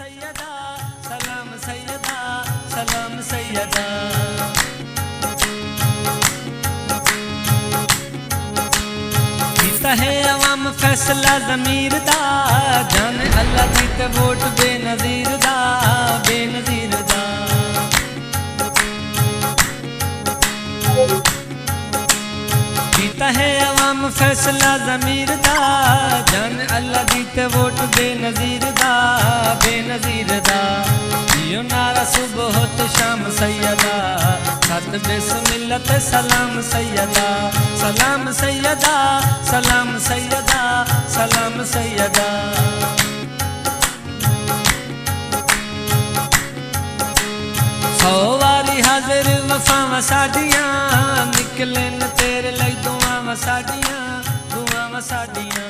सैयदा, सलाम सैयदा, सलाम सैयदा। कीता है अवाम फैसला ज़मीर दा, जाने अल्लाह दी ते वोट बेनज़ीर दा, बेनज़ीर दा। कीता है अवाम फैसला ज़मीर दा, जाने अल्लाह दी ते वोट बेनज़ीर दा, बेनज़ीर दा। जियो नारा सुबह ते शाम सैयदा, सत बिस्मिल्लाह ते सलाम सैयदा, सलाम सैयदा, सलाम सैयदा, सलाम सैयदा। सौ वारी हाजिर वफावां साडियां, निकले न तेरे लई दुआवां साडियां, दुआवां साडियां।